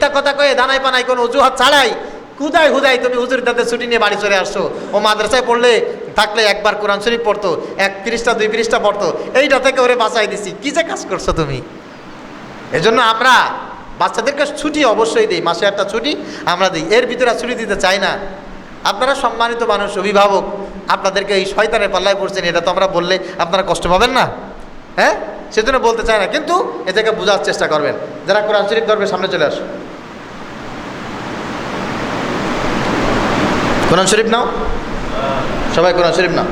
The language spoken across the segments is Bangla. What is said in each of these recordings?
উল্টা কথা কয়ে দানাই পানাই কোনো অজুহাত ছাড়াই হুদাই হুদাই তুমি হুজুর দাঁতে ছুটি নিয়ে বাড়ি চলে আসছো। ও মাদ্রাসায় পড়লে থাকলে একবার কোরআন শরীফ পড়তো, 1 পৃষ্ঠা 2 পৃষ্ঠা পড়তো, এইটা থেকে ওরে বাঁচাই দিছি। কী যে কাজ করছো তুমি! এজন্য আমরা বাচ্চাদেরকে ছুটি অবশ্যই দিই, মাসে একটা ছুটি আমরা দিই, এর ভিতরে ছুটি দিতে চাই না। আপনারা সম্মানিত মানুষ, অভিভাবক, আপনাদেরকে এই শয়তানের পাল্লায় পড়ছেন, এটা তো আমরা বললে আপনারা কষ্ট পাবেন না? হ্যাঁ, সেজন্য বলতে চায় না, কিন্তু এটাকে বোঝার চেষ্টা করবেন। যারা কোরআন শরীফ ধরবে সামনে চলে আসো। কোরআন শরীফ নাও, সবাই কোরআন শরীফ নাও।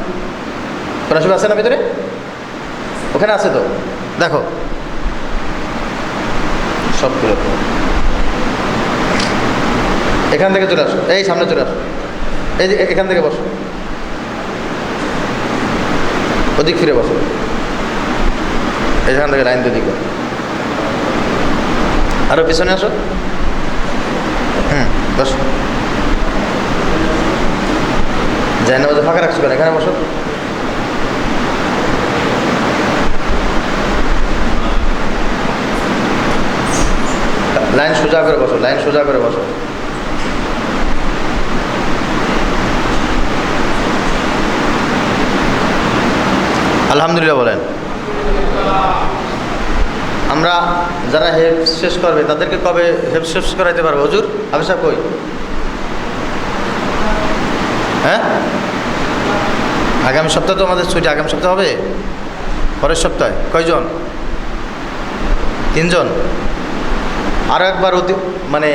কোরআন শরীফ আছে না ভিতরে? ওখানে আছে তো, দেখো সবগুলো। এখান থেকে চলে আসো, এই সামনে চলে আসো, এই যে এখান থেকে বসো, ওদিক ফিরে বসো, এখান থেকে লাইন দুদিকে, আরো পিছনে আসো। বসো, যাই না ফাঁকা রাখছো কেন? এখানে বসো। লাইন সোজা করে বসো, লাইন সোজা করে বসো। আলহামদুলিল্লাহ বলেন। আমরা যারা হেফজ শেষ করবে তাদেরকে কবে হেফজ শেষ করাইতে পারবো? হুজুর হাফেজ সাহেব কই? হ্যাঁ, আগামী সপ্তাহে তো আমাদের ছুটি। আগামী সপ্তাহে হবে? পরের সপ্তাহে? কয়জন? 3 জন। আরও একবার মানে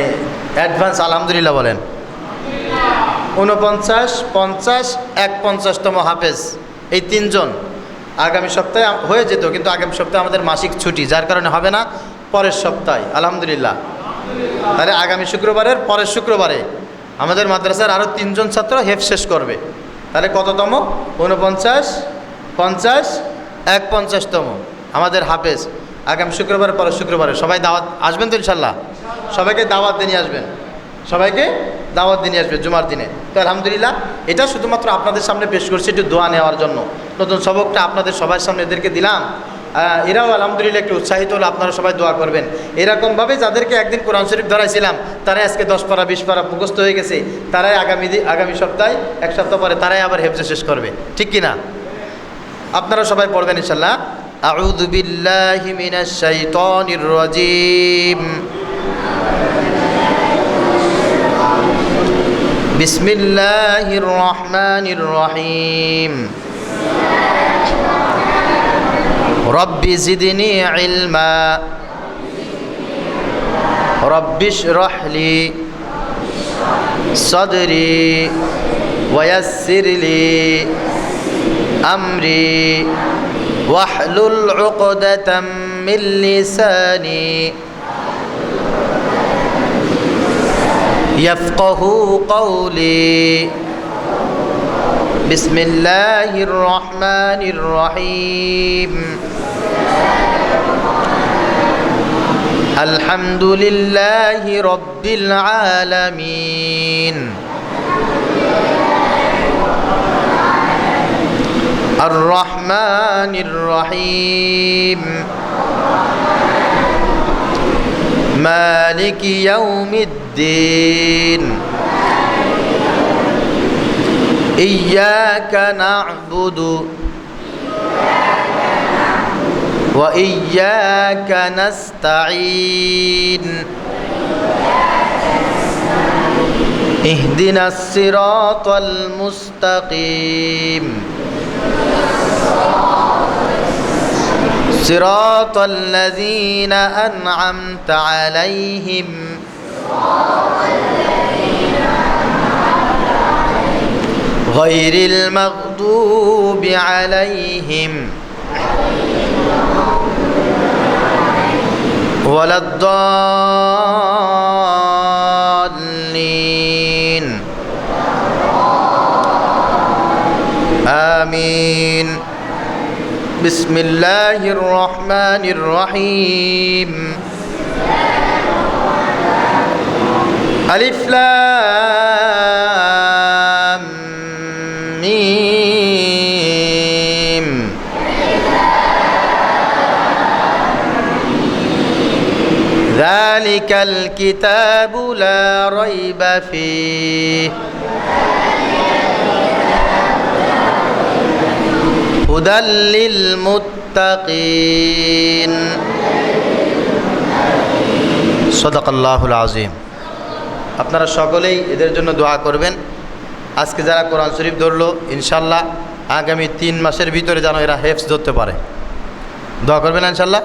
অ্যাডভান্স আলহামদুলিল্লাহ বলেন। 49, 50, 51তম হাফেজ, এই 3 জন আগামী সপ্তাহে হয়ে যেত, কিন্তু আগামী সপ্তাহে আমাদের মাসিক ছুটি, যার কারণে হবে না, পরের সপ্তাহে। আলহামদুলিল্লাহ। তাহলে আগামী শুক্রবারের পরের শুক্রবারে আমাদের মাদ্রাসার আরও 3 জন ছাত্র হেফজ শেষ করবে। তাহলে কততম? 49, 50, 51তম আমাদের হাফেজ আগামী শুক্রবার পরের শুক্রবারে। সবাই দাওয়াত আসবেন তো ইনশাল্লাহ? সবাইকে দাওয়াত দিয়ে আসবেন, সবাইকে দাওয়াত দিয়ে আসবে জুমার দিনে। তো আলহামদুলিল্লাহ, এটা শুধুমাত্র আপনাদের সামনে পেশ করছি একটু দোয়া নেওয়ার জন্য। নতুন সবকটা আপনাদের সবার সামনে এদেরকে দিলাম, এরাও আলহামদুলিল্লাহ একটু উৎসাহিত হলো। আপনারা সবাই দোয়া করবেন। এরকমভাবে যাদেরকে একদিন কোরআন শরীফ ধরাইছিলাম তারাই আজকে 10 পারা 20 পারা মুখস্থ হয়ে গেছে, তারাই আগামী সপ্তাহে 1 সপ্তাহ পরে তারাই আবার হেফজে শেষ করবে, ঠিক কিনা? আপনারা সবাই পড়বেন ইনশাল্লাহ। আউযু বিল্লাহি মিনাশ শাইতানির রাজীম, বিসমিল্লাহির রহমানির রহিম, রব্বি জিদনি ইলমা, রব্বি ইশরাহ লি সাদরি ওয়ায়াসসির লি আমরি ওয়াহলুল উকদাতাম মিন লিসানি ইয়াফকাহু কওলি। বিসমিল্লাহির রহমানির রহিম, আলহামদুলিল্লাহি রাব্বিল আলামিন, আর রহমানির রহিম, মালিকি ইয়াউমিদ্দিন, ইয়্যাকা না'বুদু ওয়া ইয়্যাকা নাস্তাঈন, ইহদিনাস সিরাতাল মুস্তাকিম, সিরাতাল লাযীনা আন'আমতা আলাইহিম গায়রিল মাগদুবি আলাইহিম ওয়ালাদ-দাল্লিন। আমিন। বিসমিল্লাহির রহমানির রহিম, আলিফ লাম মিম, ذلك যালিকাল কিতাবু লা রাইবা ফীহ হুদাল লিল মুত্তাকিন। সাদাকাল্লাহুল আযীম। আপনারা সকলেই এদের জন্য দোয়া করবেন। আজকে যারা কোরআন শরীফ ধরলো, ইনশাল্লাহ আগামী 3 মাসের ভিতরে যেন এরা হেফজ ধরতে পারে। দোয়া করবেন ইনশাল্লাহ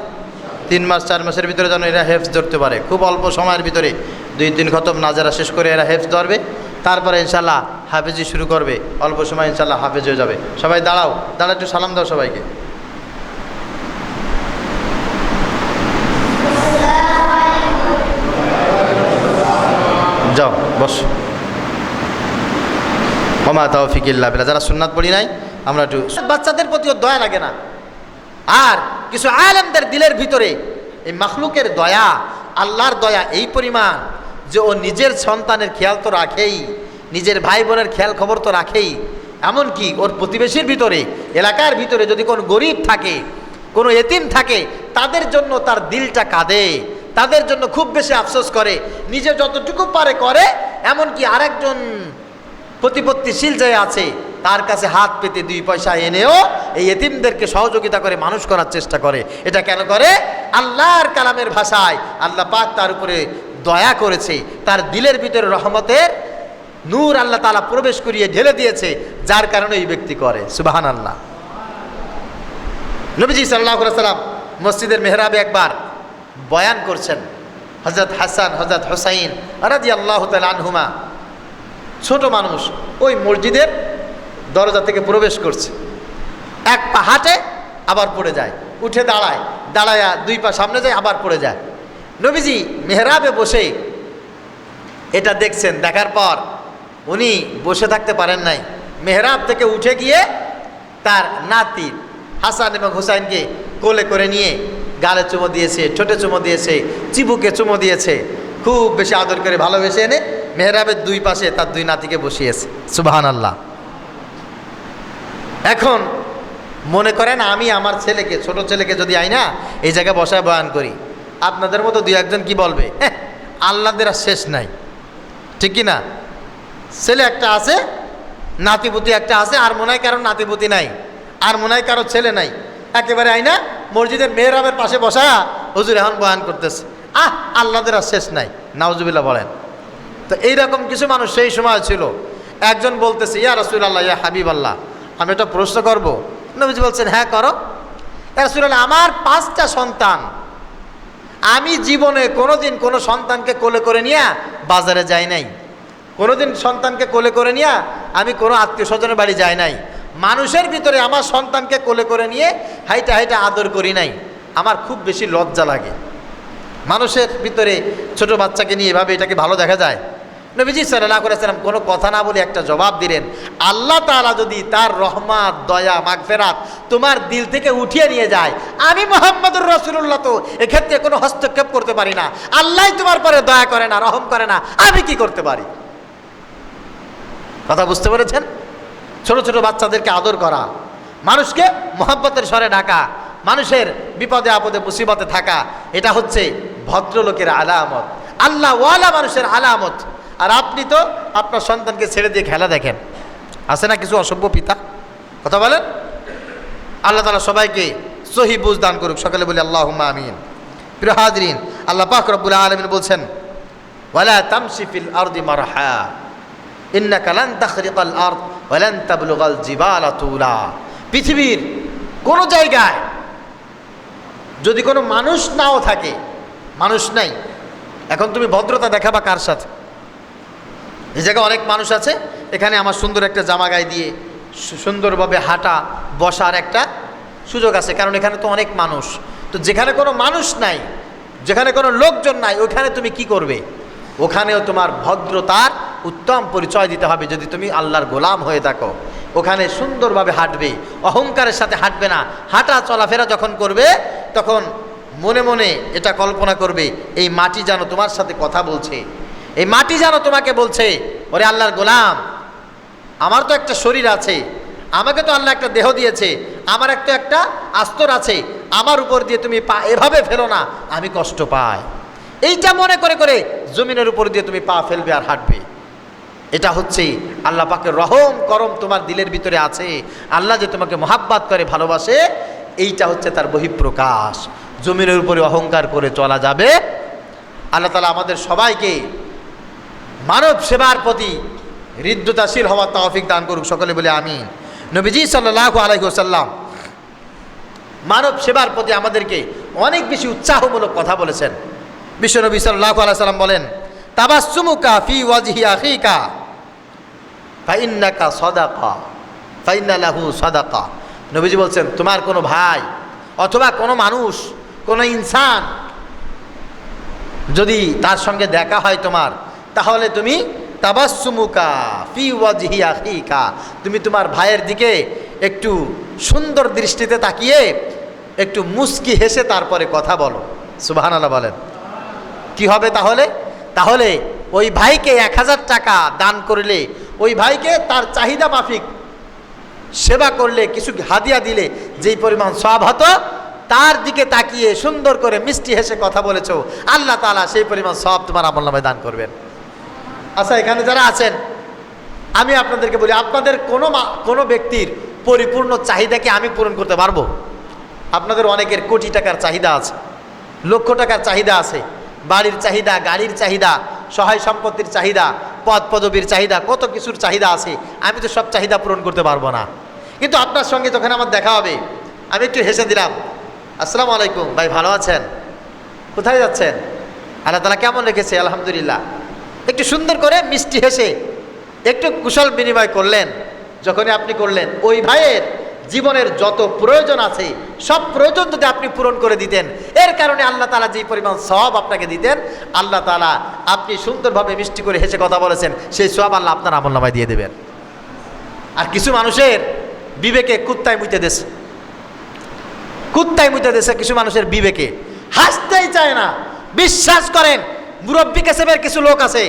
3 মাস 4 মাসের ভিতরে যেন এরা হেফজ ধরতে পারে। খুব অল্প সময়ের ভিতরে 2-3 খতম নাজারা শেষ করে এরা হেফজ ধরবে, তারপরে ইনশাল্লাহ হাফেজি শুরু করবে। অল্প সময় ইনশাল্লাহ হাফেজ হয়ে যাবে। সবাই দাঁড়াও, দাঁড়া একটু সালাম দাও সবাইকে। যাও বস। ওমা তাওফিক ইল্লা বিল্লাহ। যারা সুন্নাত পড়ি নাই আমরা একটু, বাচ্চাদের প্রতিও দয়া লাগে না। আর কিছু আলেমদের দিলের ভিতরে এই মাখলুকের দয়া, আল্লাহর দয়া এই পরিমাণ যে ও নিজের সন্তানের খেয়াল তো রাখেই, নিজের ভাই বোনের খেয়াল খবর তো রাখেই, এমনকি ওর প্রতিবেশীর ভিতরে, এলাকার ভিতরে যদি কোনো গরিব থাকে, কোনো এতিম থাকে, তাদের জন্য তার দিলটা কাঁদে, তাদের জন্য খুব বেশি আফসোস করে, নিজে যতটুকু পারে করে। এমনকি আরেকজন প্রতিপত্তিশীল যে আছে তার কাছে হাত পেতে 2 পয়সা এনেও এই এতিমদেরকে সহযোগিতা করে মানুষ করার চেষ্টা করে। এটা কেন করে? আল্লাহর কালামের ভাষায় আল্লাহ পাক তার উপরে দয়া করেছে, তার দিলের ভিতরে রহমতের নূর আল্লাহ তাআলা প্রবেশ করিয়ে ঢেলে দিয়েছে, যার কারণে এই ব্যক্তি করে। সুবহানাল্লাহ। নবীজি সাল্লাল্লাহু আলাইহি ওয়াসাল্লাম মসজিদের মেহরাবে একবার বয়ান করছেন। হযরত হাসান, হযরত হুসাইন রাদিয়াল্লাহু তাআলা আনহুমা, ছোট মানুষ, ওই মসজিদের দরজা থেকে প্রবেশ করছে। এক পা হাঁটে আবার পড়ে যায়, উঠে দাঁড়ায়, দাঁড়ায়া 2 পা সামনে যায় আবার পড়ে যায়। নবীজি মেহরাবে বসে এটা দেখছেন। দেখার পর উনি বসে থাকতে পারেন নাই, মেহরাব থেকে উঠে গিয়ে তার নাতি হাসান এবং হুসাইনকে কোলে করে নিয়ে গালে চুমো দিয়েছে, ঠোঁটে চুমো দিয়েছে, চিবুকে চুমো দিয়েছে, খুব বেশি আদর করে ভালোবেসে এনে মেহরাবের 2 পাশে তার 2 নাতিকে বসিয়েছে। সুবহানাল্লাহ। এখন মনে করেন আমি আমার ছেলেকে, ছোট ছেলেকে যদি আইনা এই জায়গায় বসায় বয়ান করি, আপনাদের মতো 2-1জন কি বলবে? হ্যাঁ, আল্লাহদের আর শেষ নাই, ঠিক কি না? ছেলে একটা আছে, নাতিপুতি একটা আছে, আর মনে হয় কারো নাতিপুতি নাই, আর মনে হয় কারো ছেলে নাই। একেবারে আইনা মসজিদের মেহরাবের পাশে বসা হুজুর এখন বয়ান করতেছে। আল্লাহদের আর শেষ নাই, নাউজুবিল্লাহ বলেন। তো এইরকম কিছু মানুষ সেই সময় ছিল। একজন বলতেছে, ইয়া রাসূলুল্লাহ, ইয়া হাবিবাল্লাহ, আমি একটা প্রশ্ন করব। নবীজি বলছেন, হ্যাঁ করো। ইয়া রাসূলুল্লাহ, আমার 5টা সন্তান, আমি জীবনে কোনোদিন কোনো সন্তানকে কোলে করে নিয়ে বাজারে যাই নাই, কোনোদিন সন্তানকে কোলে করে নিয়ে আমি কোনো আত্মীয় স্বজনের বাড়ি যাই নাই, মানুষের ভিতরে আমার সন্তানকে কোলে করে নিয়ে হাইটা হাইটা আদর করি নাই। আমার খুব বেশি লজ্জা লাগে। মানুষের ভিতরে ছোট বাচ্চাকে নিয়ে এভাবে, এটাকে ভালো দেখা যায়? নবীজি সাল্লাল্লাহু আলাইহি ওয়াসাল্লাম কোনো কথা না বলে একটা জবাব দিলেন। আল্লাহ তাআলা যদি তার রহমত, দয়া, মাগফিরাত তোমার দিল থেকে উঠিয়ে নিয়ে যায়, আমি মুহাম্মদুর রাসূলুল্লাহ তো এক্ষেত্রে কোনো হস্তক্ষেপ করতে পারি না। আল্লাহই তোমার পরে দয়া করে না, রহম করে না, আমি কি করতে পারি? কথা বুঝতে পেরেছেন? ছোট ছোট বাচ্চাদেরকে আদর করা, মানুষকে মহব্বতের স্বরে ডাকা, মানুষের বিপদে আপদে মুসিবতে থাকা, এটা হচ্ছে ভদ্রলোকের আলামত, আল্লাহ ওয়ালা মানুষের আলামত। আর আপনি তো আপনার সন্তানকে ছেড়ে দিয়ে খেলা দেখেন। আছে না কিছু অসভ্য পিতা? কথা বলেন। আল্লাহ তাআলা সবাইকে সহি বুঝ দান করুক। সকালে বলি আল্লাহুম্মা আমিন। প্রিয় হাজরিন, আল্লাহ পাক রব্বুল আলামিন বলছেন, ওয়ালা তামশি ফিল আরদি মারহা ইন্নাকা লান তাখরিকাল আরদ ওয়া লান তাবলুগাল জিবালা তুলা। পৃথিবীর কোন জায়গায় যদি কোনো মানুষ নাও থাকে, মানুষ নাই, এখন তুমি ভদ্রতা দেখাবা কার সাথে? এই জায়গায় অনেক মানুষ আছে, এখানে আমার সুন্দর একটা জামা গায়ে দিয়ে সুন্দরভাবে হাঁটা বসার একটা সুযোগ আছে, কারণ এখানে তো অনেক মানুষ। তো যেখানে কোনো মানুষ নাই, যেখানে কোনো লোকজন নাই, ওখানে তুমি কি করবে? ওখানেও তোমার ভদ্রতার উত্তম পরিচয় দিতে হবে। যদি তুমি আল্লাহর গোলাম হয়ে থাকো, ওখানে সুন্দরভাবে হাঁটবে, অহংকারের সাথে হাঁটবে না। হাঁটা চলাফেরা যখন করবে তখন মনে মনে এটা কল্পনা করবে, এই মাটি যেন তোমার সাথে কথা বলছে, এই মাটি যেন তোমাকে বলছে, ওরে আল্লাহর গোলাম, আমার তো একটা শরীর আছে, আমাকে তো আল্লাহ একটা দেহ দিয়েছে, আমার একটা আস্তর আছে, আমার উপর দিয়ে তুমি পা এভাবে ফেলো না, আমি কষ্ট পাই। এইটা মনে করে করে জমিনের উপর দিয়ে তুমি পা ফেলবে আর হাঁটবে। এটা হচ্ছে আল্লাহ পাকের রহম করম তোমার দিলের ভিতরে আছে, আল্লাহ যে তোমাকে মোহাব্বত করে ভালোবাসে, এইটা হচ্ছে তার বহিঃপ্রকাশ। জমিনের উপরে অহংকার করে চলা যাবে। আল্লাহ তাআলা আমাদের সবাইকে মানব সেবার প্রতি হৃদ্যতাশীল হওয়ার তৌফিক দান করুক, সকলে বলে আমিন। নবীজি সাল্লাল্লাহু আলাইহি ওয়াসাল্লাম মানব সেবার প্রতি আমাদেরকে অনেক বেশি উৎসাহমূলক কথা বলেছেন। বিশ্বনবী সাল্লাল্লাহু আলাইহি ওয়াসাল্লাম বলেন, তাবাসসুমুকা ফি ওয়াজহি আখিকা ফাইন্নাকা সাদাকা ফাইন্না লাহু সাদাকা। নবীজি বলছেন, তোমার কোনো ভাই অথবা কোনো মানুষ, কোনো ইনসান যদি তার সঙ্গে দেখা হয় তোমার, তাহলে তুমি তাবাসসুমুকা ফি ওয়াজহি আখিকা, তুমি তোমার ভাইয়ের দিকে একটু সুন্দর দৃষ্টিতে তাকিয়ে একটু মুস্কি হেসে তারপরে কথা বলো। সুবহানাল্লাহ বলেন। কি হবে তাহলে? তাহলে ওই ভাইকে 1000 টাকা দান করলে, ওই ভাইকে তার চাহিদা মাফিক সেবা করলে, কিছু হাদিয়া দিলে যেই পরিমাণ সওয়াব হতো, তার দিকে তাকিয়ে সুন্দর করে মিষ্টি হেসে কথা বলেছো, আল্লাহ তাআলা সেই পরিমাণ সওয়াব তোমার আমলনামায় দান করবেন। আচ্ছা, এখানে যারা আছেন, আমি আপনাদেরকে বলি, আপনাদের কোনো ব্যক্তির পরিপূর্ণ চাহিদাকে আমি পূরণ করতে পারবো? আপনাদের অনেকের কোটি টাকার চাহিদা আছে, লক্ষ টাকার চাহিদা আছে, বাড়ির চাহিদা, গাড়ির চাহিদা, সহায় সম্পত্তির চাহিদা, পদ পদবীর চাহিদা, কত কিছুর চাহিদা আছে। আমি তো সব চাহিদা পূরণ করতে পারবো না। কিন্তু আপনার সঙ্গে যখন আমার দেখা হবে, আমি একটু হেসে দিলাম, আসসালামু আলাইকুম ভাই, ভালো আছেন? কোথায় যাচ্ছেন? আল্লাহ তাআলা কেমন রেখেছে? আলহামদুলিল্লাহ। একটু সুন্দর করে মিষ্টি হেসে একটু কুশল বিনিময় করলেন। যখনই আপনি করলেন, ওই ভাইয়ের জীবনের যত প্রয়োজন আছে সব প্রয়োজন যদি আপনি পূরণ করে দিতেন, এর কারণে আল্লাহ তাআলা যে পরিমাণ সওয়াব আপনাকে দিতেন, আল্লাহ তাআলা আপনি সুন্দরভাবে মিষ্টি করে হেসে কথা বলেছেন, সেই সওয়াব আল্লাহ আপনার আমলনামায় দিয়ে দেবেন। আর কিছু মানুষের বিবেকে কুত্তায় মুইতে দেছে, কুত্তায় মুইতে দেছে কিছু মানুষের বিবেকে, হাসতেই চায় না। বিশ্বাস করেন, মুরব্বী কেসেবের কিছু লোক আছে,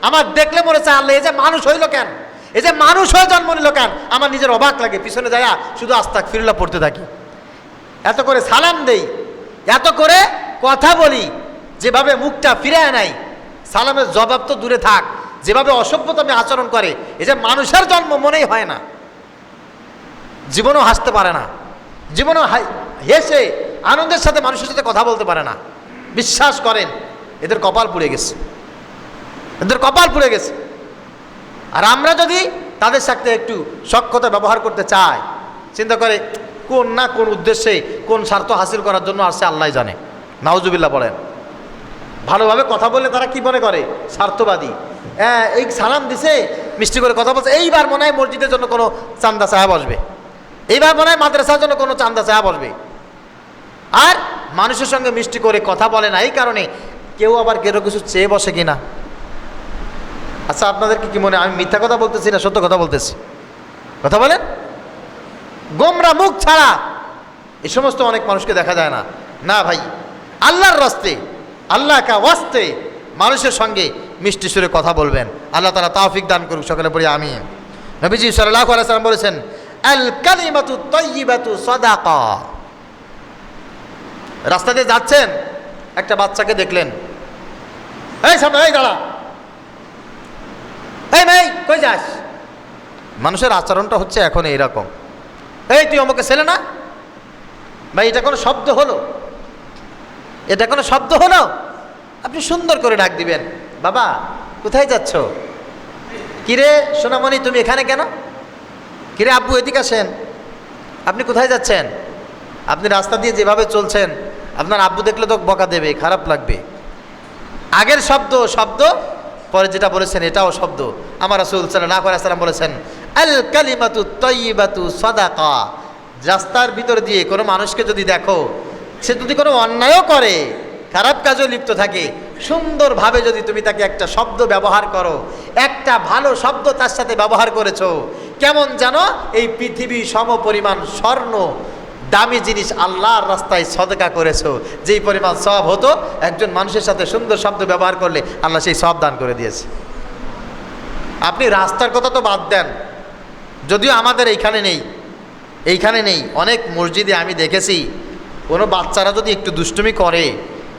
আমার দেখলে মনে চায়, আল্লাহ এই যে মানুষ হইল কেন, এই যে মানুষ হয়ে জন্ম নিল কেন, আমার নিজের অবাক লাগে। পিছনে যায় শুধু আস্তাগফিরুল্লাহ পড়তে থাকি, এত করে সালাম দেই, এত করে কথা বলি, যেভাবে মুখটা ফিরায় নাই, সালামের জবাব তো দূরে থাক, যেভাবে অসভ্যতামে আচরণ করে, এই যে মানুষের জন্ম মনেই হয় না। জীবনও হাসতে পারে না, জীবনও হেসে আনন্দের সাথে মানুষের সাথে কথা বলতে পারে না। বিশ্বাস করেন, এদের কপাল পুড়ে গেছে, এদের কপাল পুড়ে গেছে। আর আমরা যদি তাদের সাথে একটু সখ্যতা ব্যবহার করতে চাই, চিন্তা করে কোন না কোন উদ্দেশ্যে, কোন স্বার্থ হাসিল করার জন্য আসছে আল্লাহ জানে। নাউজুবিল্লাহ বলেন। ভালোভাবে কথা বললে তারা কি মনে করে? স্বার্থবাদী। এই সালাম দিছে, মিষ্টি করে কথা বলছে, এইবার মনে হয় মসজিদের জন্য কোনো চান্দা সাহেব আসবে, এইবার মনে হয় মাদ্রাসার জন্য কোনো চান্দা সাহেব আসবে। আর মানুষের সঙ্গে মিষ্টি করে কথা বলে না, এই কারণে কেউ আবার কেউ কিছু চেয়ে বসে কিনা। আচ্ছা, আপনাদেরকে কি মনে হয় আমি মিথ্যা কথা বলতেছি না সত্য কথা বলতেছি? কথা বলেন। গোমরা মুখ ছাড়া এই সমস্ত অনেক মানুষকে দেখা যায় না। না ভাই, আল্লাহর রাস্তে, আল্লাহ কা ওয়াস্তে মানুষের সঙ্গে মিষ্টি সুরে কথা বলবেন। আল্লাহ তাআলা তৌফিক দান করুক, সকলে পড়ি আমিন। নবীজি সাল্লাল্লাহু আলাইহি ওয়াসাল্লাম বলেছেন, আল কালিমাতু তাইয়্যিবাতু সাদাকা। রাস্তা দিয়ে যাচ্ছেন, একটা বাচ্চাকে দেখলেন, এই সামনে, এই দাঁড়া, এই ভাই কই যাস? মানুষের আচরণটা হচ্ছে এখন এইরকম, এই তুই আমাকে ছেলে না? ভাই এটা কোনো শব্দ হলো? এটা কোনো শব্দ হলো? আপনি সুন্দর করে ডাক দিবেন, বাবা কোথায় যাচ্ছ? কিরে সোনামণি তুমি এখানে কেন? কিরে আব্বু এদিকে আসেন। আপনি কোথায় যাচ্ছেন? আপনি রাস্তা দিয়ে যেভাবে চলছেন, আপনার আব্বু দেখলে তো বকা দেবে, খারাপ লাগবে। আগের শব্দ শব্দ, পরে যেটা বলেছেন এটাও শব্দ। আমার রাসূল সাল্লাল্লাহু আলাইহি ওয়াসাল্লাম বলেছেন, আল কালিমাতু তাইয়্যিবাতু সাদাকা। রাস্তার ভিতর দিয়ে কোনো মানুষকে যদি দেখো, সে যদি কোনো অন্যায়ও করে, খারাপ কাজেও লিপ্ত থাকে, সুন্দরভাবে যদি তুমি তাকে একটা শব্দ ব্যবহার করো, একটা ভালো শব্দ তার সাথে ব্যবহার করেছো, কেমন যেন এই পৃথিবী সম পরিমাণ স্বর্ণ দামি জিনিস আল্লাহর রাস্তায় সদকা করেছো, যেই পরিমাণ সওয়াব হতো একজন মানুষের সাথে সুন্দর শব্দ ব্যবহার করলে, আল্লাহ সেই সওয়াব দান করে দিয়েছে। আপনি রাস্তার কথা তো বাদ দেন, যদিও আমাদের এইখানে নেই, অনেক মসজিদে আমি দেখেছি কোনো বাচ্চারা যদি একটু দুষ্টুমি করে,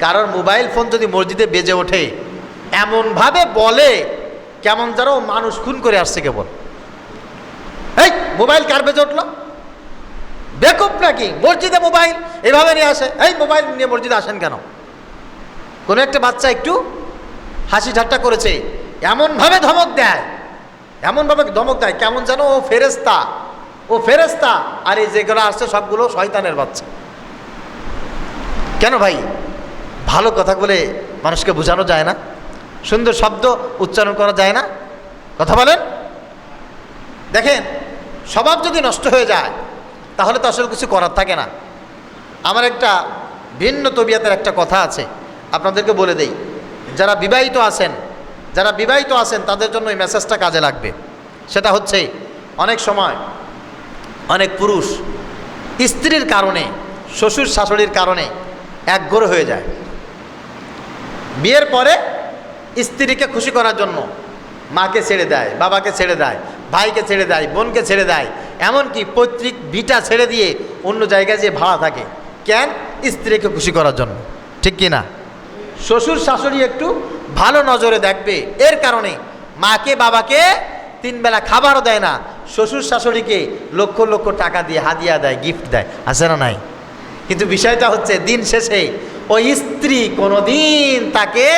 কারোর মোবাইল ফোন যদি মসজিদে বেজে ওঠে এমনভাবে বলে কেমন যেন মানুষ খুন করে আসছে কেবল। এই মোবাইল কার বেজে উঠলো? বেকুব নাকি? মসজিদে মোবাইল এভাবে নিয়ে আসে, এই মোবাইল নিয়ে মসজিদে আসেন কেন? কোনো একটা বাচ্চা একটু হাসি ঠাট্টা করেছে, এমনভাবে ধমক দেয়, এমনভাবে ধমক দেয় কেমন যেন ও ফেরেস্তা, ও ফেরেস্তা, আর এই যেগুলো আসছে সবগুলো শয়তানের বাচ্চা। কেন ভাই? ভালো কথা বলে মানুষকে বোঝানো যায় না? সুন্দর শব্দ উচ্চারণ করা যায় না? কথা বলেন। দেখেন, স্বভাব যদি নষ্ট হয়ে যায় তাহলে তো আসলে কিছু করার থাকে না। আমার একটা ভিন্ন তবিয়তের একটা কথা আছে, আপনাদেরকে বলে দেই। যারা বিবাহিত আছেন তাদের জন্য এই মেসেজটা কাজে লাগবে। সেটা হচ্ছে, অনেক সময় অনেক পুরুষ স্ত্রীর কারণে, শ্বশুর শাশুড়ির কারণে একঘরে হয়ে যায়। বিয়ের পরে স্ত্রীকে খুশি করার জন্য মাকে ছেড়ে দেয়, বাবাকে ছেড়ে দেয়, ভাইকে ছেড়ে দেয়, বোনকে ছেড়ে দেয়, এমনকি পৈতৃক ভিটা ছেড়ে দিয়ে অন্য জায়গায় যে ভাড়া থাকে। কেন? স্ত্রীকে খুশি করার জন্য, ঠিক কি না? শ্বশুর শাশুড়ি একটু ভালো নজরে দেখবে, এর কারণে মাকে বাবাকে 3 বেলা খাবারও দেয় না, শ্বশুর শাশুড়িকে লক্ষ লক্ষ টাকা দিয়ে হাদিয়া দেয়, গিফট দেয়, আছে না নাই? কিন্তু বিষয়টা হচ্ছে, দিন শেষে ওই স্ত্রী কোনোদিন তাকে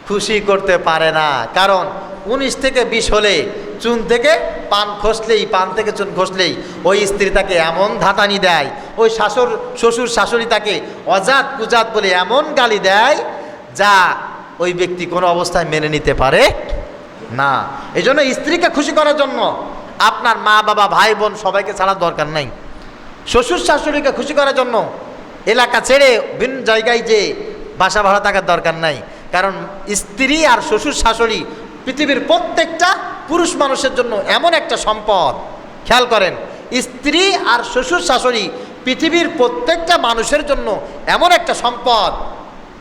খুশি করতে পারে না। কারণ 19 থেকে 20 হলে চুন থেকে পান খসলেই, পান থেকে চুন খসলেই ওই স্ত্রী তাকে এমন ধাতানি দেয়, ওই শ্বশুর শাশুড়ি তাকে অজাত কুজাত বলে এমন গালি দেয় যা ওই ব্যক্তি কোনো অবস্থায় মেনে নিতে পারে না। এই জন্য স্ত্রীকে খুশি করার জন্য আপনার মা বাবা ভাই বোন সবাইকে ছাড়ার দরকার নাই। শ্বশুর শাশুড়িকে খুশি করার জন্য এলাকা ছেড়ে ভিন্ন জায়গায় যে বাসা ভাড়া থাকার দরকার নাই। কারণ স্ত্রী আর শ্বশুর শাশুড়ি পৃথিবীর প্রত্যেকটা পুরুষ মানুষের জন্য এমন একটা সম্পদ। খেয়াল করেন, স্ত্রী আর শ্বশুর শাশুড়ি পৃথিবীর প্রত্যেকটা মানুষের জন্য এমন একটা সম্পদ।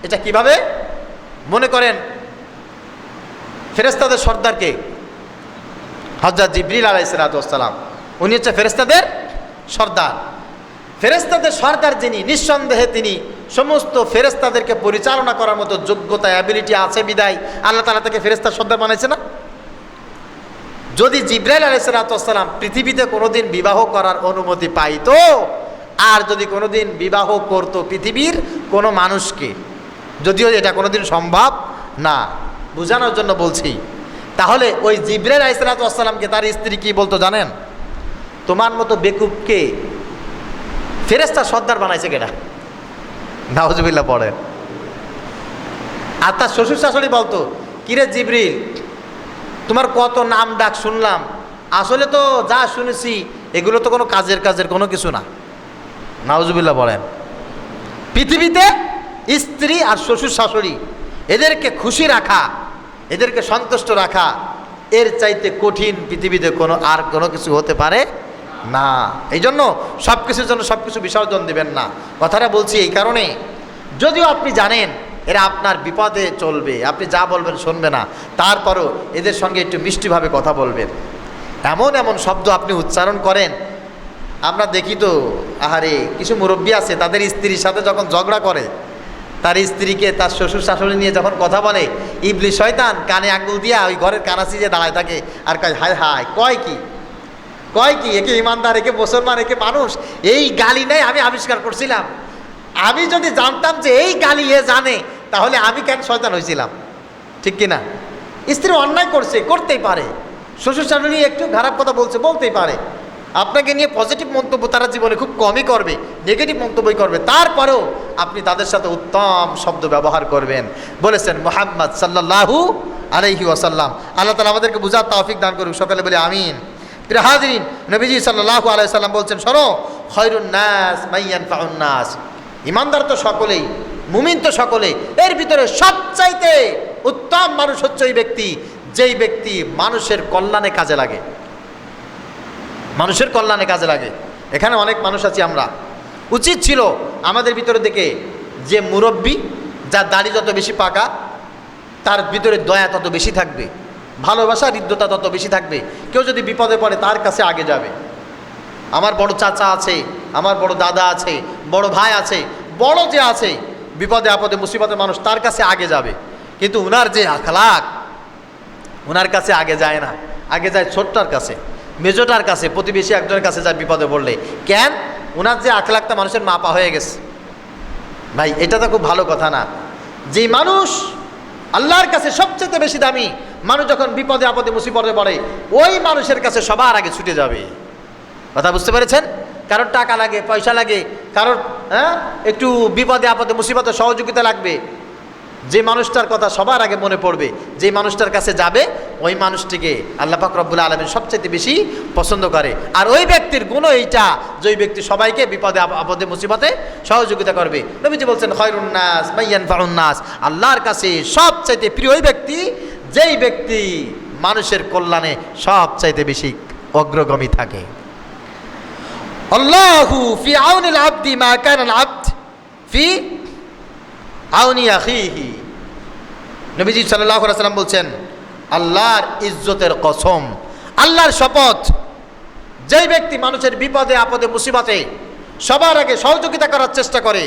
এটা কিভাবে? মনে করেন, ফেরেশতাদের সর্দারকে হযরত জিবরিল আলাইহিস সালাম, উনি হচ্ছে ফেরেশতাদের সর্দার। ফেরেশতাদের সর্দার যিনি, নিঃসন্দেহে তিনি সমস্ত ফেরেশতাদেরকে পরিচালনা করার মতো যোগ্যতা, অ্যাবিলিটি আছে বিদায় আল্লাহ তাআলা তাকে ফেরেশতার সর্দার বানাইছে না? যদি জিবরাইল আলাইহিস সালাম পৃথিবীতে কোনোদিন বিবাহ করার অনুমতি পাইতো, আর যদি কোনোদিন বিবাহ করত পৃথিবীর কোনো মানুষকে, যদিও এটা কোনোদিন সম্ভব না, বোঝানোর জন্য বলছি, তাহলে ওই জিবরাইল আলাইহিস সালামকে তার স্ত্রী কি বলতো জানেন? তোমার মতো বেকুবকে ফেরেশতার সর্দার বানাইছে কেডা? নাউজুবিল্লাহ পড়ে। আর তার শ্বশুর শাশুড়ি বলতো, কিরে জিবরিল, তোমার কত নাম ডাক শুনলাম, আসলে তো যা শুনেছি এগুলো তো কোনো কাজের কোনো কিছু না। নাউজুবিল্লাহ বলেন। পৃথিবীতে স্ত্রী আর শ্বশুর শাশুড়ি এদেরকে খুশি রাখা, এদেরকে সন্তুষ্ট রাখা, এর চাইতে কঠিন পৃথিবীতে কোনো কিছু হতে পারে না। এই জন্য সব কিছুর জন্য সব কিছু বিসর্জন দেবেন না। কথাটা বলছি এই কারণে, যদিও আপনি জানেন এরা আপনার বিপদে চলবে, আপনি যা বলবেন শুনবে না, তারপরও এদের সঙ্গে একটু মিষ্টিভাবে কথা বলবেন। এমন এমন শব্দ আপনি উচ্চারণ করেন, আমরা দেখি তো, আহারে কিছু মুরব্বী আছে তাদের স্ত্রীর সাথে যখন ঝগড়া করে, তার স্ত্রীকে তার শ্বশুর শাশুড়ি নিয়ে যখন কথা বলে, ইবলিস শয়তান কানে আঙ্গুল দিয়া ওই ঘরের কানাসি যে দাঁড়ায় থাকে আর কয় হায় হায়, কয় কি একে ইমানদার, একে মুসলমান, একে মানুষ, এই গালি নেই আমি আবিষ্কার করছিলাম। আমি যদি জানতাম যে এই গালি এ জানে, তাহলে আমি কেন শয়তান হয়েছিলাম? ঠিক কিনা? স্ত্রী অন্যায় করতেই পারে, শ্বশুর শাশুড়ি একটু খারাপ কথা বলতেই পারে, আপনাকে নিয়ে পজিটিভ মন্তব্য তারা জীবনে খুব কমই করবে, নেগেটিভ মন্তব্যই করবে, তারপরেও আপনি তাদের সাথে উত্তম শব্দ ব্যবহার করবেন। বলেছেন মুহাম্মদ সাল্লাল্লাহু আলাইহি ওয়াসাল্লাম। আল্লাহ তাআলা আমাদেরকে বুঝার তৌফিক দান করুক, সকালে বলে আমিন। প্রিয় হাজিরিন, নবীজি সাল্লাল্লাহু আলাইহি ওয়াসাল্লাম বলছেন, শোনো, খায়রুন নাস মান ইয়ানফাউন নাস, ইমানদার তো সকলেই, মুমিন তো সকলেই, এর ভিতরে সবচাইতে উত্তম মানুষ হচ্ছে ওই ব্যক্তি যেই ব্যক্তি মানুষের কল্যাণে কাজে লাগে, মানুষের কল্যাণে কাজে লাগে। এখানে অনেক মানুষ আছি আমরা, উচিত ছিল আমাদের ভিতরে দেখে যে মুরব্বী, যার দাড়ি যত বেশি পাকা তার ভিতরে দয়া তত বেশি থাকবে, ভালোবাসা হৃদ্যতা তত বেশি থাকবে। কেউ যদি বিপদে পড়ে তার কাছে আগে যাবে। আমার বড় চাচা আছে, আমার বড় দাদা আছে, বড় ভাই আছে, বড় যে আছে, বিপদে আপদে মুসিবতে মানুষ তার কাছে আগে যাবে, কিন্তু উনার যে আখলাক উনার কাছে আগে যায় না, আগে যায় ছোট্টার কাছে, মেজোটার কাছে, প্রতিবেশী একজনের কাছে যায় বিপদে পড়লে। কেন? উনার যে আখলাকটা মানুষের মাপা হয়ে গেছে। ভাই এটা তো খুব ভালো কথা না? যে মানুষ আল্লাহর কাছে সবচেয়ে বেশি দামি, মানুষ যখন বিপদে আপদে মুসিবতে পড়ে ওই মানুষের কাছে সবার আগে ছুটে যাবে। কথা বুঝতে পেরেছেন? কারোর টাকা লাগে, পয়সা লাগে, কারোর একটু বিপদে আপদে মুসিবতে সহযোগিতা লাগবে, যে মানুষটার কথা সবার আগে মনে পড়বে, যে মানুষটার কাছে যাবে ওই মানুষটিকে আল্লাহ পাক রব্বুল আলামিন সবচেয়ে বেশি পছন্দ করে। আর ওই ব্যক্তির গুণ এইটা যে ওই ব্যক্তি সবাইকে বিপদে আপদে মুসিবতে সহযোগিতা করবে। নবীজি বলছেন খায়রুন নাস মান ইয়ানফাউন নাস, আল্লাহর কাছে সবচাইতে প্রিয় ওই ব্যক্তি যেই ব্যক্তি মানুষের কল্যাণে সবচাইতে বেশি অগ্রগামী থাকে। আল্লাহু ফি আউনিল আবদি মা কানাল আবদ ফি আউনি আখিহি। নবীজি সাল্লাল্লাহু আলাইহি ওয়াসাল্লাম বলছেন আল্লাহর ইজ্জতের কসম, আল্লাহর শপথ, যেই ব্যক্তি মানুষের বিপদে আপদে মুসিবতে সবার আগে সহযোগিতা করার চেষ্টা করে,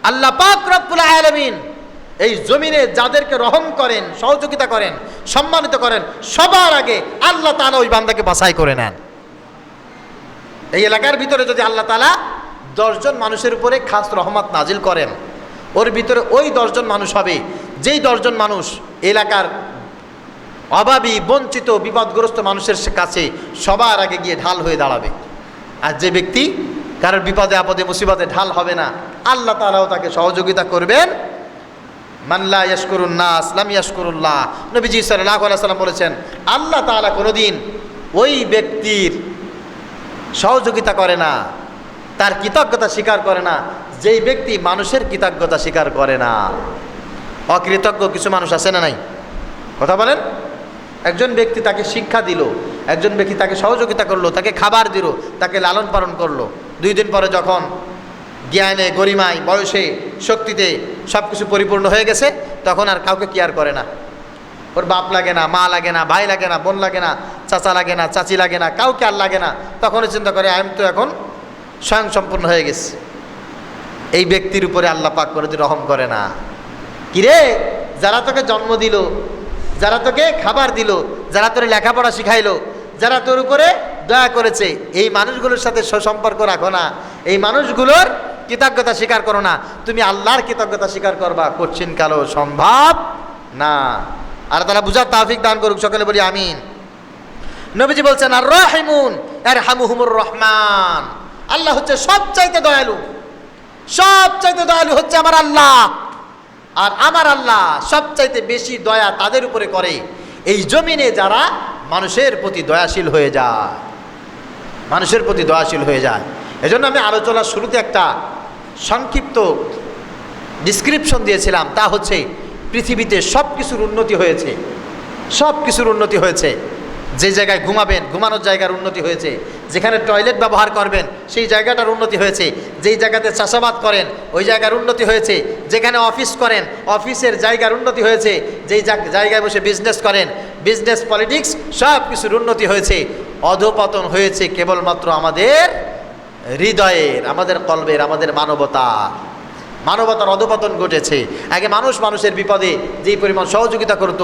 আল্লাহ পাক রব্বুল আলামিন এই জমিনে যাদেরকে রহম করেন, সহযোগিতা করেন, সম্মানিত করেন, সবার আগে আল্লাহ তাআলা ওই বান্দাকে বাছাই করে নেন। এই এলাকার ভিতরে যদি আল্লাহ তাআলা 10 জন মানুষের উপরে খাস রহমত নাজিল করেন, ওর ভিতরে ওই 10 জন মানুষ হবে যেই 10 জন মানুষ এলাকার অভাবী বঞ্চিত বিপদগ্রস্ত মানুষের কাছে সবার আগে গিয়ে ঢাল হয়ে দাঁড়াবে। আর যে ব্যক্তি কারোর বিপদে আপদে মুসিবতে ঢাল হবে না, আল্লাহ তাআলাও তাকে সহযোগিতা করবেন। মান লা ইয়াশকুরুন নাস লাম ইয়াশকুরুল্লাহ। নবীজি সাল্লাল্লাহু আলাইহি ওয়াসাল্লাম বলেছেন আল্লাহ তাআলা কোনোদিন ওই ব্যক্তির সহযোগিতা করে না, তার কৃতজ্ঞতা স্বীকার করে না যেই ব্যক্তি মানুষের কৃতজ্ঞতা স্বীকার করে না। অকৃতজ্ঞ কিছু মানুষ আছে না নাই? কথা বলেন। একজন ব্যক্তি তাকে শিক্ষা দিল, একজন ব্যক্তি তাকে সহযোগিতা করলো, তাকে খাবার দিল, তাকে লালন পালন করলো, 2 দিন পরে যখন জ্ঞানে গরিমায় বয়সে শক্তিতে সব কিছু পরিপূর্ণ হয়ে গেছে তখন আর কাউকে কেয়ার করে না। ওর বাপ লাগে না, মা লাগে না, ভাই লাগে না, বোন লাগে না, চাচা লাগে না, চাচি লাগে না, কাউকে আর লাগে না। তখনই চিন্তা করে আমি তো এখন স্বয়ং সম্পূর্ণ হয়ে গেছি। এই ব্যক্তির উপরে আল্লাহ পাক কোনোদিন রহম করে না। কিরে, যারা তোকে জন্ম দিল, যারা তোকে খাবার দিল, যারা তোর লেখাপড়া শিখাইলো, যারা তোর উপরে দয়া করেছে, এই মানুষগুলোর সাথে সুসম্পর্ক রাখো না, এই মানুষগুলোর কৃতজ্ঞতা স্বীকার করো না, তুমি আল্লাহর কৃতজ্ঞতা স্বীকার করবা কঠিন কালো সম্ভব না। আর তারা বুঝার তৌফিক দান করুক, সকলে বলি আমিন। নবীজি বলছেন আর রাহিমুন ইয়ারহামুহুমুর রহমান, আল্লাহ হচ্ছে সবচাইতে দয়ালু, সবচাইতে দয়ালু হচ্ছে আমার আল্লাহ। আর আমার আল্লাহ সবচাইতে বেশি দয়া তাদের উপরে করে এই জমিনে যারা মানুষের প্রতি দয়াশীল হয়ে যায়, মানুষের প্রতি দয়াশীল হয়ে যায়। এজন্য আমি আলোচনার শুরুতে একটা সংক্ষিপ্ত ডিসক্রিপশন দিয়েছিলাম, তা হচ্ছে পৃথিবীতে সব কিছুর উন্নতি হয়েছে, সব কিছুর উন্নতি হয়েছে। যে জায়গায় ঘুমাবেন ঘুমানোর জায়গার উন্নতি হয়েছে, যেখানে টয়লেট ব্যবহার করবেন সেই জায়গাটার উন্নতি হয়েছে, যেই জায়গাতে চাষাবাদ করেন ওই জায়গার উন্নতি হয়েছে, যেখানে অফিস করেন অফিসের জায়গার উন্নতি হয়েছে, যেই জায়গায় বসে বিজনেস করেন বিজনেস পলিটিক্স সব কিছুর উন্নতি হয়েছে। অধঃপতন হয়েছে কেবলমাত্র আমাদের হৃদয়ের, আমাদের কলবের, আমাদের মানবতার অধঃপতন ঘটেছে। আগে মানুষ মানুষের বিপদে যেই পরিমাণ সহযোগিতা করত,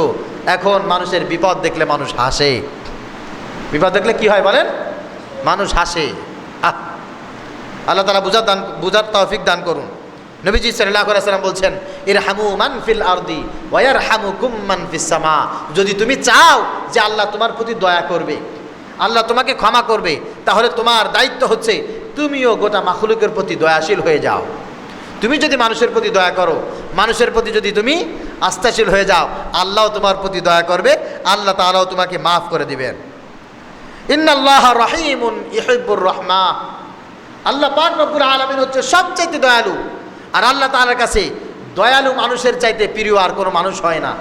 এখন মানুষের বিপদ দেখলে মানুষ হাসে। বিপদ দেখলে কি হয় বলেন? মানুষ হাসে। আল্লাহ তাআলা বুঝার তৌফিক দান করুন। নবীজি সাল্লাল্লাহু আলাইহি ওয়াসাল্লাম বলছেন ইরহামু মান ফিল আরদি ওয়া ইয়ারহামুকুম মান ফিস সামা। যদি তুমি চাও যে আল্লাহ তোমার প্রতি দয়া করবে, আল্লাহ তোমাকে ক্ষমা করবে, তাহলে তোমার দায়িত্ব হচ্ছে তুমিও গোটা মাখলুকের প্রতি দয়াশীল হয়ে যাও। তুমি যদি মানুষের প্রতি দয়া করো, মানুষের প্রতি যদি তুমি আস্থাশীল হয়ে যাও, আল্লাহ তোমার প্রতি দয়া করবে, আল্লাহ তাআলাও তোমাকে মাফ করে দিবেন। ইন্নাল্লাহ রাহিমুন ইউহিব্বুর রাহমা। আল্লাহ পাক রব্বুল আলামিন হচ্ছে সবচাইতে দয়ালু। আর আল্লাহ তাআলার কাছে দয়ালু মানুষের চাইতে প্রিয় আর কোনো মানুষ হয় না।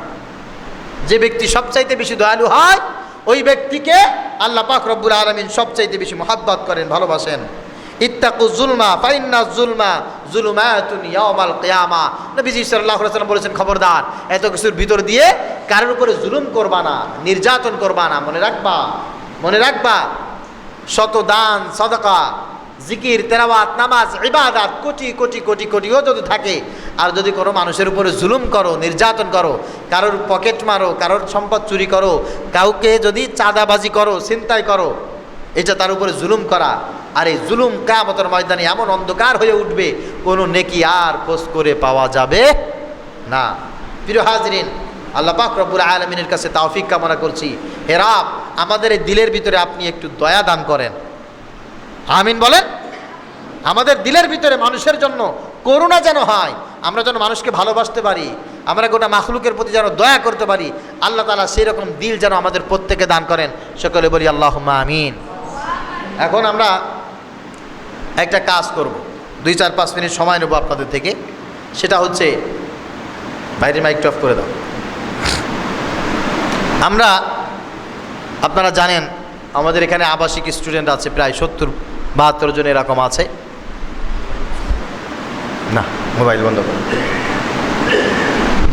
যে ব্যক্তি সবচাইতে বেশি দয়ালু হয় ওই ব্যক্তিকে আল্লাহ পাক রব্বুল আলামিন সবচাইতে বেশি মহব্বত করেন, ভালোবাসেন। ইত্তাকু যুলমা ফাইন্না যুলমা যুলুমাতুন ইয়াউমাল কিয়ামা। নবীজি সাল্লাল্লাহু আলাইহি ওয়াসাল্লাম বলেছেন খবরদার, এত কিছুর ভিতর দিয়ে কারোর উপরে জুলুম করবা না, নির্যাতন করবা না। মনে রাখবা শত দান সাদাকা জিকির, তেলাওয়াত, নামাজ, ইবাদত কোটি কোটি কোটি কোটিও যদি থাকে, আর যদি কোনো মানুষের উপরে জুলুম করো, নির্যাতন করো, কারোর পকেট মারো, কারোর সম্পদ চুরি করো, কাউকে যদি চাঁদাবাজি করো, ছিনতাই করো, এটা তার উপরে জুলুম করা। আর এই জুলুম কিয়ামতের ময়দানে এমন অন্ধকার হয়ে উঠবে, কোনো নেকি আর খোঁজ করে পাওয়া যাবে না। প্রিয় হাজরিন, আল্লাহ পাক রব্বুল আলামিনের কাছে তৌফিক কামনা করছি, হে রব আমাদের এই দিলের ভিতরে আপনি একটু দয়া দান করেন। আমিন বলেন। আমাদের দিলের ভিতরে মানুষের জন্য করুণা যেন হয়, আমরা যেন মানুষকে ভালোবাসতে পারি, আমরা গোটা মাখলুকের প্রতি যেন দয়া করতে পারি। আল্লাহ তাআলা সেই রকম দিল যেন আমাদের প্রত্যেকে দান করেন। সকলে বলি আল্লাহুম্মা আমিন। এখন আমরা একটা কাজ করব, 2-4-5 মিনিট সময় নেব আপনাদের থেকে। সেটা হচ্ছে, বাইরে মাইকটা অফ করে দাও। আমরা, আপনারা জানেন আমাদের এখানে আবাসিক স্টুডেন্ট আছে প্রায় 70-72 জন এরকম আছে। না, মোবাইল বন্ধ করো।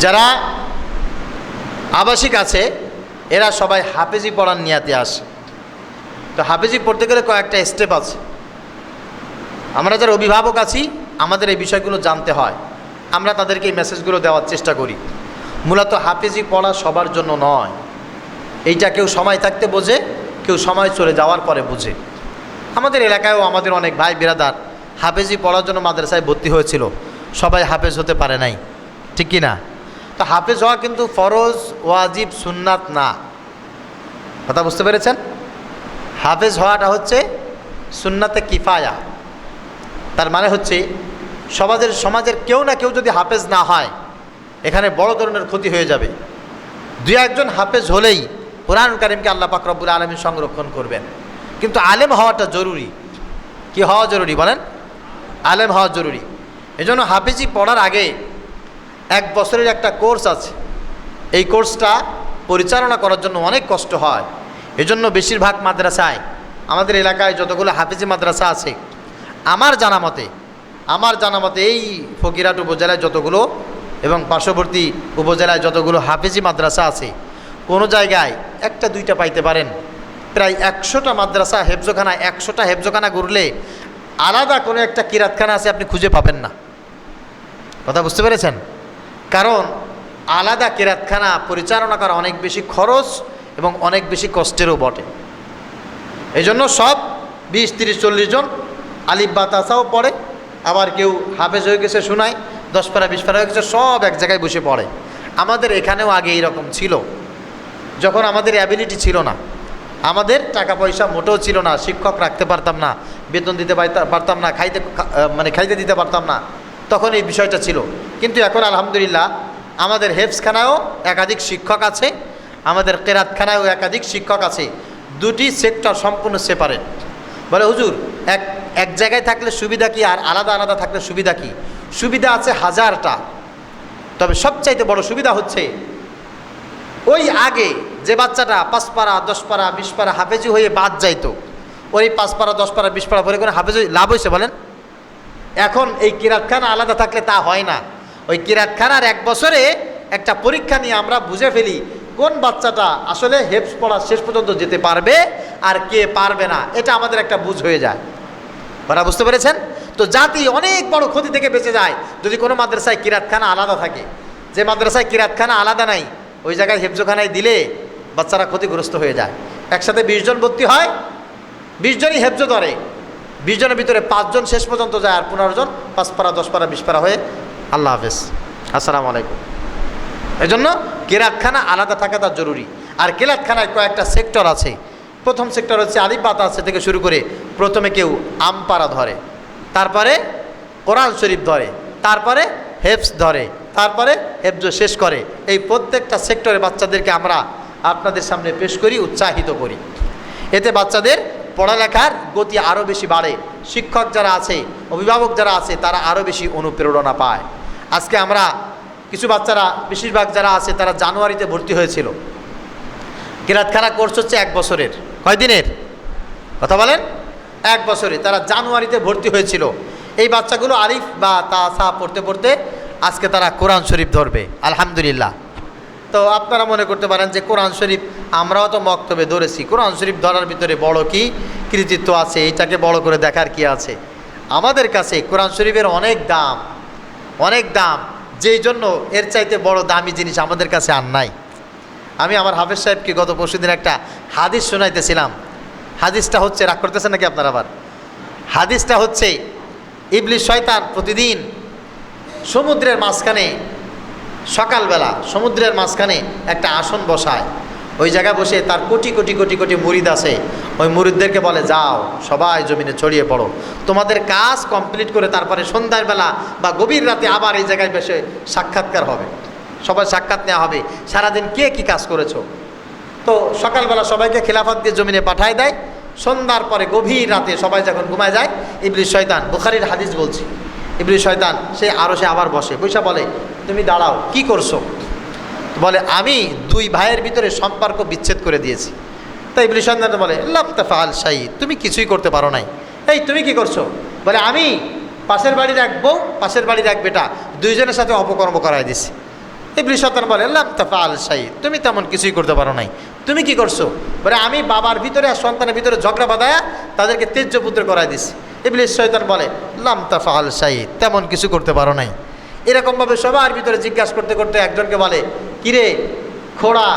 যারা আবাসিক আছে এরা সবাই হাফেজি পড়ার নিয়াতে আসে। তো হাফেজি পড়তে গেলে কয়েকটা স্টেপ আছে। আমরা যারা অভিভাবক আছি আমাদের এই বিষয়গুলো জানতে হয়, আমরা তাদেরকে এই মেসেজগুলো দেওয়ার চেষ্টা করি। মূলত হাফেজি পড়া সবার জন্য নয়, এইটা কেউ সময় থাকতে বোঝে, কেউ সময় চলে যাওয়ার পরে বোঝে। আমাদের এলাকায়ও আমাদের অনেক ভাই বিরাদার হাফেজি পড়ার জন্য মাদ্রাসায় ভর্তি হয়েছিল, সবাই হাফেজ হতে পারে নাই, ঠিক কি না? তো হাফেজ হওয়া কিন্তু ফরজ, ওয়াজিব, সুন্নাত না। কথা বুঝতে পেরেছেন? হাফেজ হওয়াটা হচ্ছে সুন্নাতে কিফায়া। তার মানে হচ্ছে সমাজের কেউ না কেউ যদি হাফেজ না হয়, এখানে বড় ধরনের ক্ষতি হয়ে যাবে। 2-1 হাফেজ হলেই কোরআন কারীমকে আল্লাহ পাক রব্বুল আলামিন সংরক্ষণ করবেন। কিন্তু আলেম হওয়াটা জরুরি। কি হওয়া জরুরি বলেন? আলেম হওয়া জরুরি। এজন্য হাফেজি পড়ার আগে 1 বছরের একটা কোর্স আছে। এই কোর্সটা পরিচালনা করার জন্য অনেক কষ্ট হয়। এজন্য বেশিরভাগ মাদ্রাসায়, আমাদের এলাকায় যতগুলো হাফেজি মাদ্রাসা আছে, আমার জানা মতে এই ফকিরহাট উপজেলায় যতগুলো এবং পার্শ্ববর্তী উপজেলায় যতগুলো হাফেজি মাদ্রাসা আছে, কোনো জায়গায় 1-2টা পাইতে পারেন। প্রায় 100টা মাদ্রাসা হেফজখানা, 100টা হেফজখানা ঘুরলে আলাদা কোনো একটা কিরাতখানা আছে আপনি খুঁজে পাবেন না। কথা বুঝতে পেরেছেন? কারণ আলাদা কিরাতখানা পরিচালনা করা অনেক বেশি খরচ এবং অনেক বেশি কষ্টেরও বটে। এই জন্য সব 20-30-40 জন আলিফ বা তাসাও পড়ে, আবার কেউ হাফেজ হয়ে গেছে শোনায়, 10 পারা 20 পারা হয়ে গেছে, সব এক জায়গায় বসে পড়ে। আমাদের এখানেও আগে এইরকম ছিল, যখন আমাদের অ্যাবিলিটি ছিল না, আমাদের টাকা পয়সা মোটেও ছিল না, শিক্ষক রাখতে পারতাম না, বেতন দিতে পারতাম না, খাইতে দিতে পারতাম না, তখন এই বিষয়টা ছিল। কিন্তু এখন আলহামদুলিল্লাহ আমাদের হেফজখানায়ও একাধিক শিক্ষক আছে, আমাদের কেরাতখানায়ও একাধিক শিক্ষক আছে। 2টি সেক্টর সম্পূর্ণ সেপারেট। বলে হুজুর এক জায়গায় থাকলে সুবিধা কি আর আলাদা আলাদা থাকলে সুবিধা কি? সুবিধা আছে 1000টা, তবে সবচাইতে বড় সুবিধা হচ্ছে ওই আগে যে বাচ্চাটা 5 পারা 10 পারা 20 পারা হাফেজি হয়ে বাদ যাইতো, ওই 5 পারা 10 পারা 20 পারা পরে কোনো হাফেজি লাভ হয়েছে বলেন? এখন এই কিরাতখানা আলাদা থাকলে তা হয় না। ওই কিরাতখানার 1 বছরে একটা পরীক্ষা নিয়ে আমরা বুঝে ফেলি কোন বাচ্চাটা আসলে হেফজ পড়া শেষ পর্যন্ত যেতে পারবে আর কে পারবে না। এটা আমাদের একটা বুঝ হয়ে যায়। ওরা বুঝতে পেরেছেন? তো জাতি অনেক বড় ক্ষতি থেকে বেঁচে যায় যদি কোনো মাদ্রাসায় কিরাতখানা আলাদা থাকে। যে মাদ্রাসায় কিরাতখানা আলাদা নাই, ওই জায়গায় হেফজখানায় দিলে বাচ্চারা ক্ষতিগ্রস্ত হয়ে যায়। একসাথে 20 জন ভর্তি হয়, 20 জনই হেফজ ধরে, 20 জনের ভিতরে 5 জন শেষ পর্যন্ত যায়, আর 15 জন 5 পারা 10 পারা 20 পারা হয়ে আল্লাহ হাফেজ, আসসালামু আলাইকুম। এই জন্য কিরাতখানা আলাদা থাকাটা জরুরি। আর কিরাতখানায় কয়েকটা সেক্টর আছে। প্রথম সেক্টর হচ্ছে আলিফ বা তা থেকে শুরু করে, প্রথমে কেউ আমপারা ধরে, তারপরে কোরআন শরীফ ধরে, তারপরে হেফজ ধরে, তারপরে হেফজ শেষ করে। এই প্রত্যেকটা সেক্টরে বাচ্চাদেরকে আমরা আপনাদের সামনে পেশ করি, উৎসাহিত করি। এতে বাচ্চাদের পড়ালেখার গতি আরও বেশি বাড়ে। শিক্ষক যারা আছে, অভিভাবক যারা আছে, তারা আরও বেশি অনুপ্রেরণা পায়। আজকে আমরা কিছু বাচ্চারা, বেশিরভাগ যারা আছে তারা জানুয়ারিতে ভর্তি হয়েছিল। কিরাতখানা কোর্স হচ্ছে 1 বছরের। কয় দিনের কথা বলেন? 1 বছরে তারা জানুয়ারিতে ভর্তি হয়েছিল। এই বাচ্চাগুলো আলিফ বা তা সা পড়তে পড়তে আজকে তারা কোরআন শরীফ ধরবে, আলহামদুলিল্লাহ। তো আপনারা মনে করতে পারেন যে কোরআন শরীফ আমরাও তো মক্তবে ধরেছি, কোরআন শরীফ ধরার ভিতরে বড় কি কৃতিত্ব আছে, এইটাকে বড় করে দেখার কি আছে? আমাদের কাছে কোরআন শরীফের অনেক দাম, অনেক দাম, যেই জন্য এর চাইতে বড় দামি জিনিস আমাদের কাছে আর নাই। আমি আমার হাফেজ সাহেবকে গত পরশুদিন একটা হাদিস শোনাইতেছিলাম। হাদিসটা হচ্ছে, রাগ করতেছেন নাকি আপনারা আবার? হাদিসটা হচ্ছে ইবলিস শয়তান প্রতিদিন সমুদ্রের মাঝখানে, সকালবেলা সমুদ্রের মাঝখানে একটা আসন বসায়, ওই জায়গায় বসে তার কোটি কোটি কোটি কোটি মুরিদ আছে, ওই মুরিদদেরকে বলে যাও সবাই জমিনে ছড়িয়ে পড়ো, তোমাদের কাজ কমপ্লিট করে তারপরে সন্ধ্যার বেলা বা গভীর রাতে আবার এই জায়গায় বসে সাক্ষাৎকার হবে, সবাই সাক্ষাৎ নেওয়া হবে, সারাদিন কে কী কাজ করেছো। তো সকালবেলা সবাইকে খেলাফত দিয়ে জমিনে পাঠায় দেয়, সন্ধ্যার পরে গভীর রাতে সবাই যখন ঘুমায় যায়, ইবলিস শয়তান, বুখারীর হাদিস বলছি, ইবলিস শয়তান সে আবার বসে, বৈশা বলে তুমি দাঁড়াও, কি করছো? বলে আমি দুই ভাইয়ের ভিতরে সম্পর্ক বিচ্ছেদ করে দিয়েছি। তাই ইবলিস শয়তান বলে লাম তাফআল শাই, তুমি কিছুই করতে পারো নাই। এই তুমি কি করছো? বলে আমি পাশের বাড়ির এক বউ, পাশের বাড়ির এক বেটা, দুইজনের সাথে অপকর্ম করাই দিছি। ইবলিস শয়তান বলে লাম তাফআল শাই, তুমি তেমন কিছুই করতে পারো নাই, তুমি কি করছো? বলে আমি বাবার ভিতরে আর সন্তানের ভিতরে ঝগড়া বাঁধায়া তাদেরকে তেজ্য পুত্র করাই দিছি। ইবলিস শয়তান বলে লাম তাফআল শাই, তেমন কিছু করতে পারো নাই। এরকমভাবে সবার ভিতরে জিজ্ঞাসা করতে করতে একজনকে বলে কিরে খোড়া,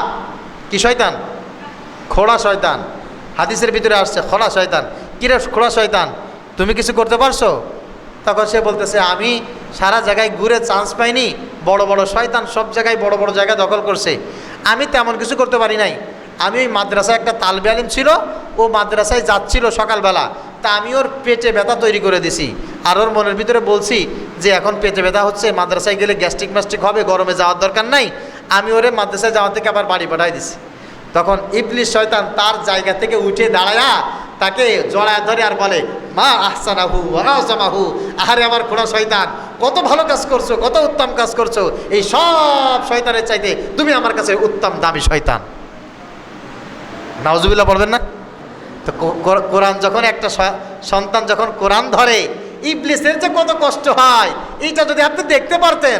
কি শয়তান? খোড়া শয়তান, হাদিসের ভিতরে আসছে খোড়া শয়তান, কিরে খোড়া শয়তান তুমি কিছু করতে পারছো? তখন সে বলতেছে আমি সারা জায়গায় ঘুরে চান্স পাইনি, বড় বড় শয়তান সব জায়গায় বড় বড় জায়গা দখল করছে, আমি তেমন কিছু করতে পারি নাই। আমি ওই মাদ্রাসায় একটা তালবে আলিম ছিল, ও মাদ্রাসায় যাচ্ছিল সকালবেলা, তা আমি ওর পেটে ব্যথা তৈরি করে দিছি, আর ওর মনের ভিতরে বলছি যে এখন পেটে ব্যথা হচ্ছে, মাদ্রাসায় গেলে গ্যাস্ট্রিক ম্যাস্ট্রিক হবে, গরমে যাওয়ার দরকার নাই, আমি ওরে মাদ্রাসায় যাওয়া থেকে আবার বাড়ি পাঠাই দিছি। তখন ইবলিস শয়তান তার জায়গা থেকে উঠে দাঁড়ায়া তাকে জড়ায় ধরে আর বলে মা আহসানাহু ওয়া আযমাহু, আহারে আমার খোড়া শয়তান কত ভালো কাজ করছো, কত উত্তম কাজ করছো, এই সব শয়তানের চাইতে তুমি আমার কাছে উত্তম দামি শয়তান। নাউজুবিল্লাহ পড়বেন না? তো কোরআন যখন একটা সন্তান যখন কোরআন ধরে, ইবলিসের যে কত কষ্ট হয় এইটা যদি আপনি দেখতে পারতেন,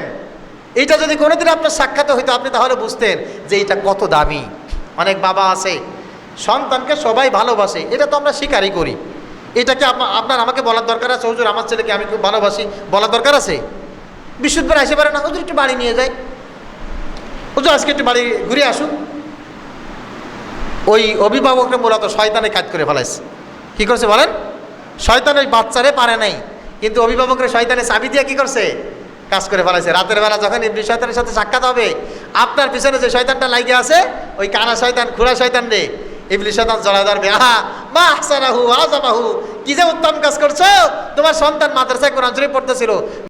এইটা যদি কোনোদিন আপনার সাক্ষাৎ হইতো, আপনি তাহলে বুঝতেন যে এইটা কত দামি। অনেক বাবা আছে সন্তানকে সবাই ভালোবাসে, এটা তো আমরা স্বীকারই করি, এটাকে আপনার আমাকে বলার দরকার আছে হুজুর আমার ছেলেকে আমি খুব ভালোবাসি, বলার দরকার আছে? বিশুদ্ধবার আসে পারে না, হুজুর একটু বাড়ি নিয়ে যাই, হুজুর আজকে একটু বাড়ি ঘুরে আসুন। ওই অভিভাবকরা মূলত শয়তানে কাজ করে ফেলাইছে। কী করছে বলেন? শয়তান ওই বাচ্চারে পারে নাই, কিন্তু অভিভাবকরা শয়তানে চাবি দিয়ে কী করছে? কাজ করে ফেলাইছে। রাতের বেলা যখন ইবলিস শয়তানের সাথে সাক্ষাৎ হবে, আপনার পিছনে যে শয়তানটা লাগিয়ে আছে ওই কানা শয়তান, খুড়া শয়তান রে, ইবলিস শয়তান জড়ায় ধরবে, আহা মা আহসানাহু ওয়া আযমাহু, কি যে উত্তম কাজ করছো, তোমার সন্তান মাদ্রাসায় কোরআন শরীফ পড়তেছিল,